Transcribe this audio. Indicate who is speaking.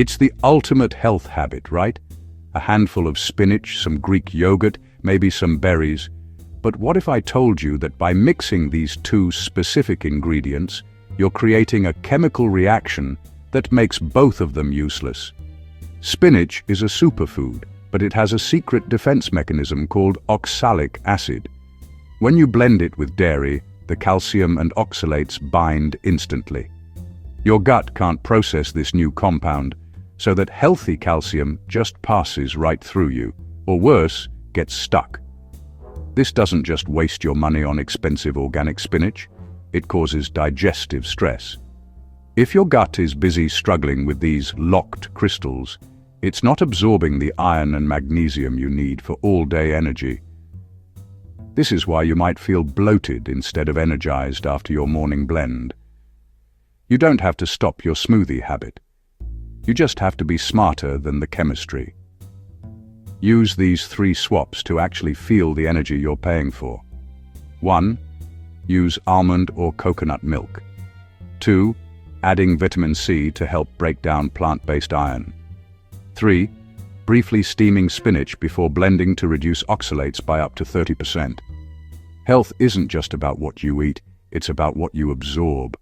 Speaker 1: It's the ultimate health habit, right? A handful of spinach, some Greek yogurt, maybe some berries. But what if I told you that by mixing these two specific ingredients, you're creating a chemical reaction that makes both of them useless? Spinach is a superfood, but it has a secret defense mechanism called oxalic acid. When you blend it with dairy, the calcium and oxalates bind instantly. Your gut can't process this new compound, so that healthy calcium just passes right through you, or worse, gets stuck. This doesn't just waste your money on expensive organic spinach, it causes digestive stress. If your gut is busy struggling with these locked crystals, it's not absorbing the iron and magnesium you need for all-day energy. This is why you might feel bloated instead of energized after your morning blend. You don't have to stop your smoothie habit. You just have to be smarter than the chemistry. Use these 3 swaps to actually feel the energy you're paying for. 1. Use almond or coconut milk. 2. Adding vitamin C to help break down plant-based iron. 3. Briefly steaming spinach before blending to reduce oxalates by up to 30%. Health isn't just about what you eat, it's about what you absorb.